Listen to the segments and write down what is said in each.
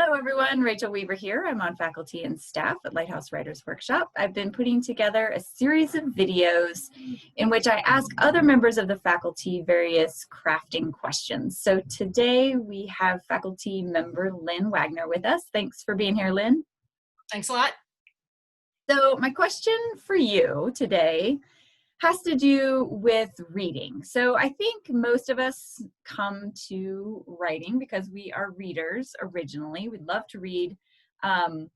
Hello everyone, Rachel Weaver here. I'm on faculty and staff at Lighthouse Writers Workshop. I've been putting together a series of videos in which I ask other members of the faculty various crafting questions. So today we have faculty member Lynn Wagner with us. Thanks for being here, Lynn. Thanks a lot. So my question for you today has to do with reading. So I think most of us come to writing because we are readers originally. We'd love to read. And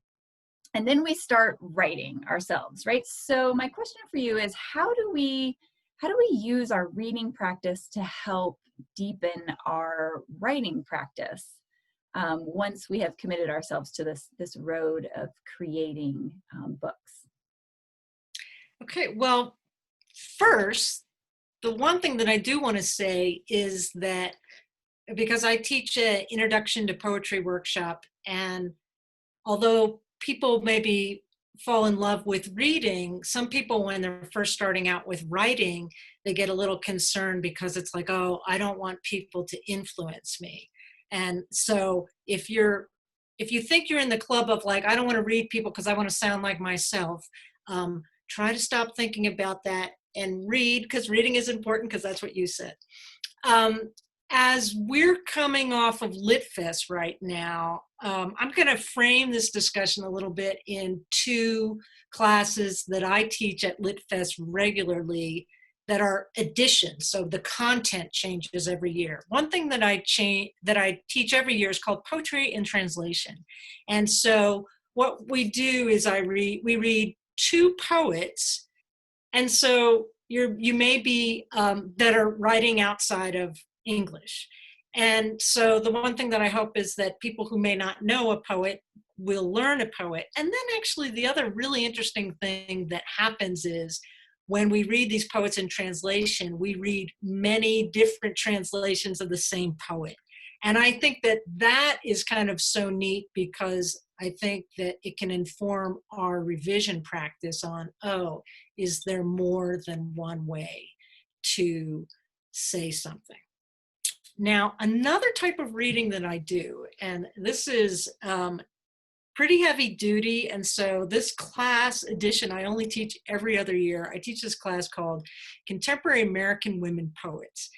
then we start writing ourselves, right? So my question for you is how do we use our reading practice to help deepen our writing practice once we have committed ourselves to this road of creating books? Okay, well, first, the one thing that I do want to say is that because I teach an introduction to poetry workshop, and although people maybe fall in love with reading, some people when they're first starting out with writing, they get a little concerned because it's like, oh, I don't want people to influence me. And so if you think you're in the club of like, I don't want to read people because I want to sound like myself, try to stop thinking about that and read, because reading is important, because that's what you said. As we're coming off of LitFest right now, I'm going to frame this discussion a little bit in two classes that I teach at LitFest regularly that are additions. So the content changes every year. One thing that I teach every year is called Poetry in Translation. And so what we do is we read two poets. And so you may be that are writing outside of English. And so the one thing that I hope is that people who may not know a poet will learn a poet. And then actually the other really interesting thing that happens is when we read these poets in translation, we read many different translations of the same poet. And I think that is kind of so neat, because I think that it can inform our revision practice on, oh, is there more than one way to say something? Now, another type of reading that I do, and this is pretty heavy duty, and so this class edition I only teach every other year. I teach this class called Contemporary American Women Poets.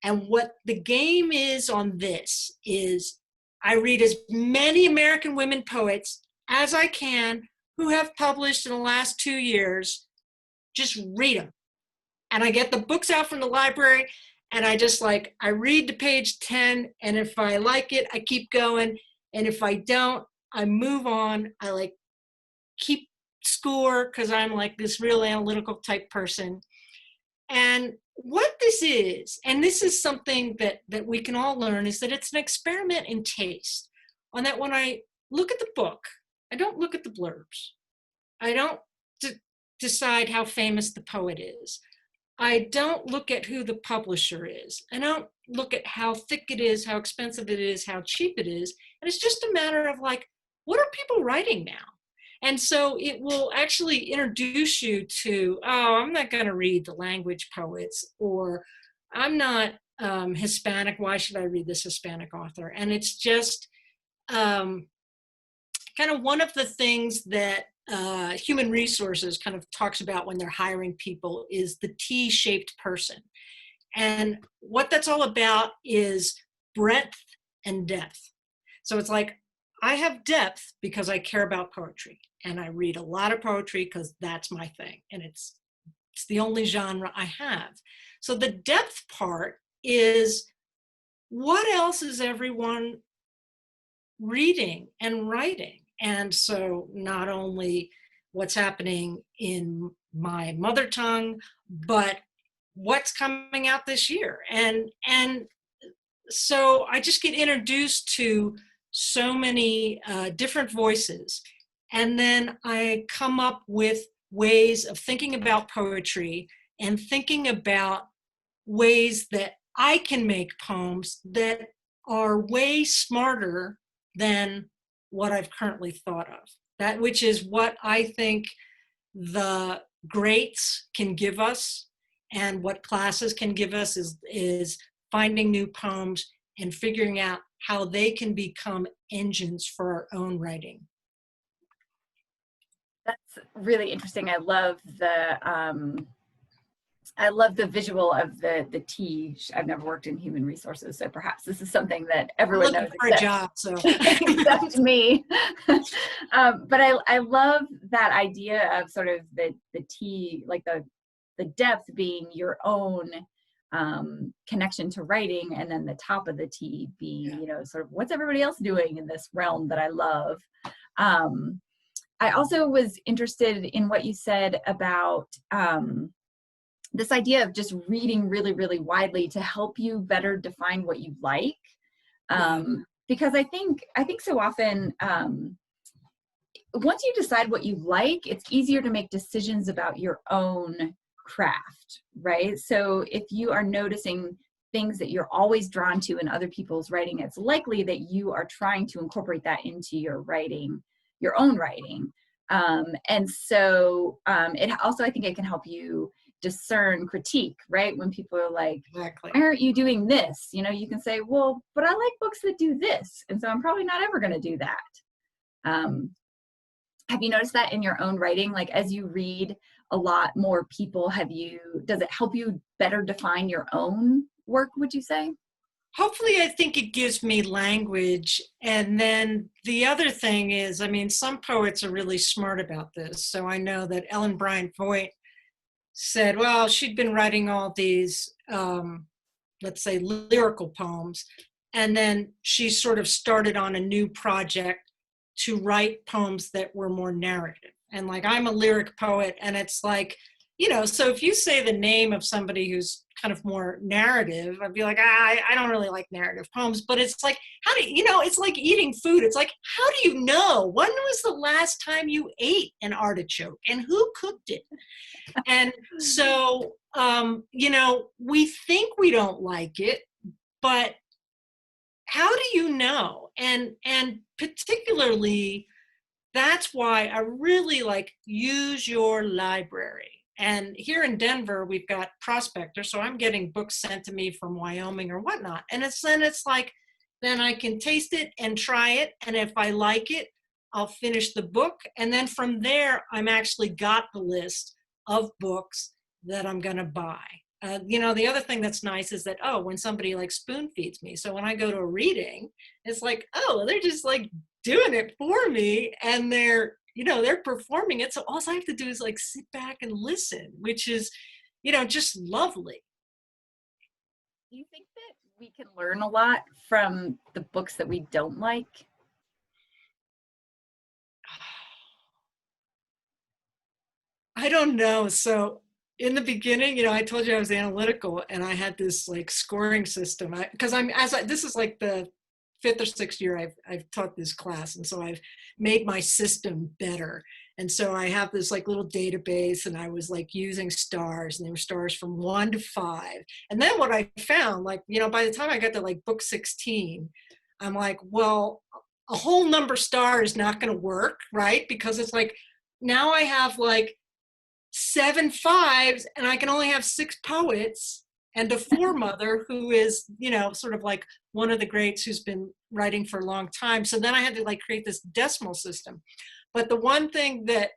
And what the game is on this is I read as many American women poets as I can who have published in the last 2 years. Just read them. And I get the books out from the library, and I read to page 10, and if I like it, I keep going. And if I don't, I move on. I keep score, because I'm like this real analytical type person. And what this is, and this is something that we can all learn, is that it's an experiment in taste. On that, when I look at the book, I don't look at the blurbs. I don't decide how famous the poet is. I don't look at who the publisher is. I don't look at how thick it is, how expensive it is, how cheap it is. And it's just a matter of like, what are people writing now? And so it will actually introduce you to, oh, I'm not going to read the language poets, or I'm not Hispanic. Why should I read this Hispanic author? And it's just kind of one of the things that human resources kind of talks about when they're hiring people is the T-shaped person. And what that's all about is breadth and depth. So it's like, I have depth because I care about poetry, and I read a lot of poetry because that's my thing, and it's the only genre I have. So the depth part is, what else is everyone reading and writing? And so not only what's happening in my mother tongue, but what's coming out this year. And so I just get introduced to so many different voices. And then I come up with ways of thinking about poetry and thinking about ways that I can make poems that are way smarter than what I've currently thought of. That which is what I think the greats can give us, and what classes can give us is finding new poems and figuring out how they can become engines for our own writing. That's really interesting. I love the visual of the tea. I've never worked in human resources, so perhaps this is something that I'm everyone looking knows for a job, so. except me. But I love that idea of sort of the tea, like the depth being your own connection to writing, and then the top of the tea being, Yeah. you know, sort of what's everybody else doing in this realm that I love. I also was interested in what you said about this idea of just reading really, really widely to help you better define what you like. Yeah. Because I think so often, once you decide what you like, it's easier to make decisions about your own craft, right? So if you are noticing things that you're always drawn to in other people's writing, it's likely that you are trying to incorporate that into your writing, your own writing. And so it also, I think it can help you discern critique, right? When people are like, Exactly. why aren't you doing this? You know, you can say, well, but I like books that do this. And so I'm probably not ever going to do that. Have you noticed that in your own writing? Like as you read a lot more people, does it help you better define your own work, would you say? Hopefully, I think it gives me language. And then the other thing is, I mean, some poets are really smart about this. So I know that Ellen Bryant Voigt said, well, she'd been writing all these, let's say, lyrical poems. And then she sort of started on a new project to write poems that were more narrative. And like, I'm a lyric poet, and it's like, you know, so if you say the name of somebody who's kind of more narrative, I'd be like, I don't really like narrative poems. But it's like, how do you know, it's like eating food. It's like, how do you know? When was the last time you ate an artichoke, and who cooked it? And so, you know, we think we don't like it, but how do you know? And particularly, that's why I really like use your library. And here in Denver, we've got Prospector, so I'm getting books sent to me from Wyoming or whatnot. And it's like, then I can taste it and try it. And if I like it, I'll finish the book. And then from there, I'm actually got the list of books that I'm going to buy. You know, the other thing that's nice is that, oh, when somebody like spoon feeds me. So when I go to a reading, it's like, oh, they're just like doing it for me, and they're, you know, they're performing it. So all I have to do is like sit back and listen, which is, you know, just lovely. Do you think that we can learn a lot from the books that we don't like? I don't know. So in the beginning, you know, I told you I was analytical, and I had this like scoring system. Because this is like the fifth or sixth year I've taught this class, and so I've made my system better. And so I have this like little database, and I was like using stars, and they were stars from 1 to 5. And then what I found, like, you know, by the time I got to like book 16, I'm like, well, a whole number star is not going to work, right? Because it's like now I have like 7 5s, and I can only have 6 poets and a foremother who is, you know, sort of like one of the greats who's been writing for a long time. So then I had to like create this decimal system. But the one thing that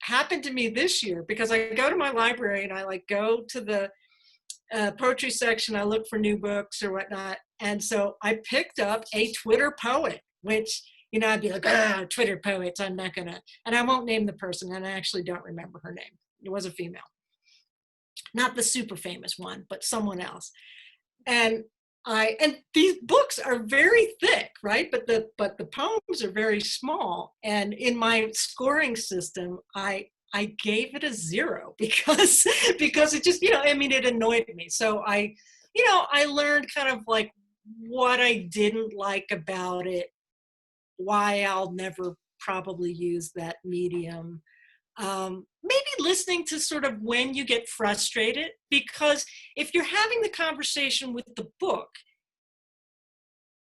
happened to me this year, because I go to my library and I like go to the poetry section, I look for new books or whatnot. And so I picked up a Twitter poet, which, you know, I'd be like, ah, Twitter poets, I'm not gonna, and I won't name the person, and I actually don't remember her name. It was a female. Not the super famous one, but someone else. And these books are very thick, right? But the poems are very small. And in my scoring system, I gave it a 0 because it just, you know, I mean, it annoyed me. So you know, I learned kind of like what I didn't like about it, why I'll never probably use that medium. Maybe listening to sort of when you get frustrated, because if you're having the conversation with the book,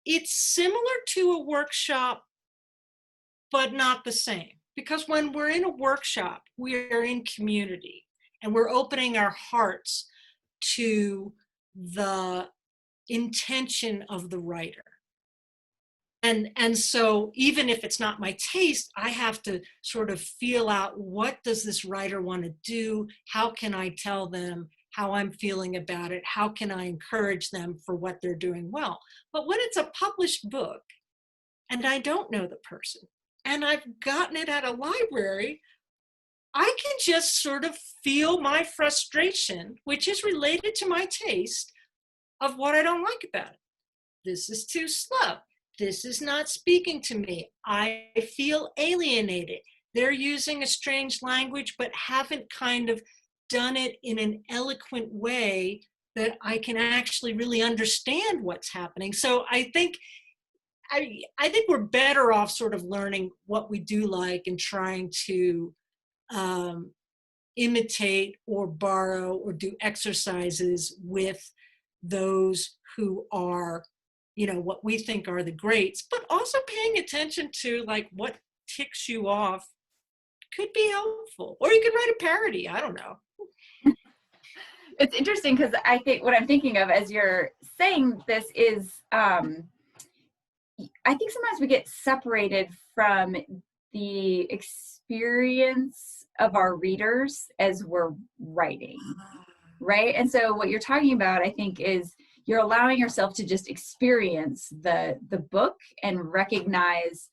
it's similar to a workshop, but not the same. Because when we're in a workshop, we're in community, and we're opening our hearts to the intention of the writer. and so even if it's not my taste, I have to sort of feel out, what does this writer want to do? How can I tell them how I'm feeling about it? How can I encourage them for what they're doing well? But when it's a published book and I don't know the person and I've gotten it at a library, I can just sort of feel my frustration, which is related to my taste, of what I don't like about it. This is too slow. This is not speaking to me. I feel alienated. They're using a strange language, but haven't kind of done it in an eloquent way that I can actually really understand what's happening. So I think we're better off sort of learning what we do like and trying to imitate or borrow or do exercises with those who are, what we think are the greats, but also paying attention to like what ticks you off could be helpful. Or you could write a parody. I don't know. It's interesting because I think what I'm thinking of as you're saying this is, I think sometimes we get separated from the experience of our readers as we're writing, right? And so what you're talking about, I think, is you're allowing yourself to just experience the book and recognize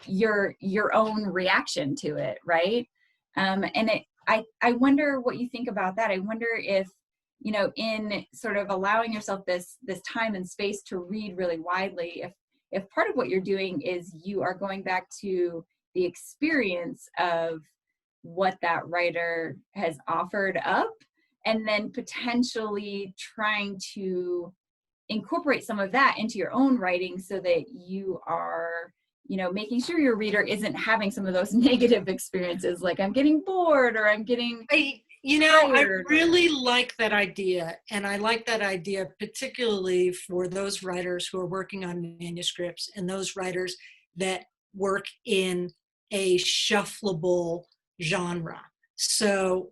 your own reaction to it, right? And I wonder what you think about that. I wonder if, in sort of allowing yourself this time and space to read really widely, if part of what you're doing is you are going back to the experience of what that writer has offered up, and then potentially trying to incorporate some of that into your own writing so that you are, making sure your reader isn't having some of those negative experiences, like I'm getting bored or I'm getting I tired. really like that idea. And I like that idea particularly for those writers who are working on manuscripts and those writers that work in a shuffleable genre. So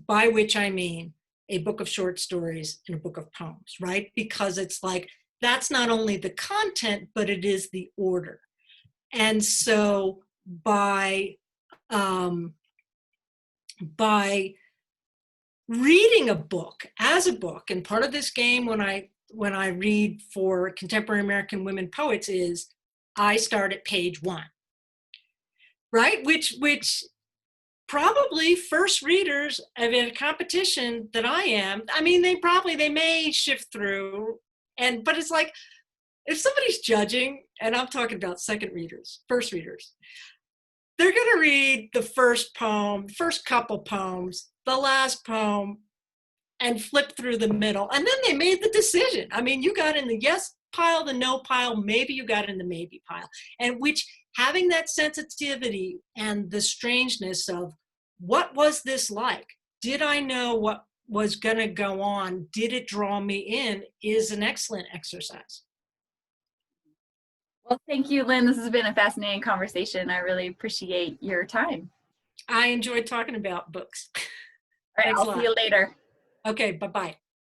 by which I mean a book of short stories and a book of poems, right? Because it's like, that's not only the content, but it is the order. And so by reading a book as a book, and part of this game when I read for contemporary American women poets is I start at page 1, right? Which probably first readers of a competition that I am, I mean, they may shift through, but it's like, if somebody's judging, and I'm talking about second readers, first readers, they're going to read the first poem, first couple poems, the last poem, and flip through the middle. And then they made the decision. I mean, you got in the yes pile, the no pile, maybe you got in the maybe pile. And which, having that sensitivity and the strangeness of what was this like? Did I know what was going to go on? Did it draw me in? Is an excellent exercise. Well, thank you, Lynn. This has been a fascinating conversation. I really appreciate your time. I enjoyed talking about books. All right, Thanks a I'll lot. see you later. Okay, bye-bye.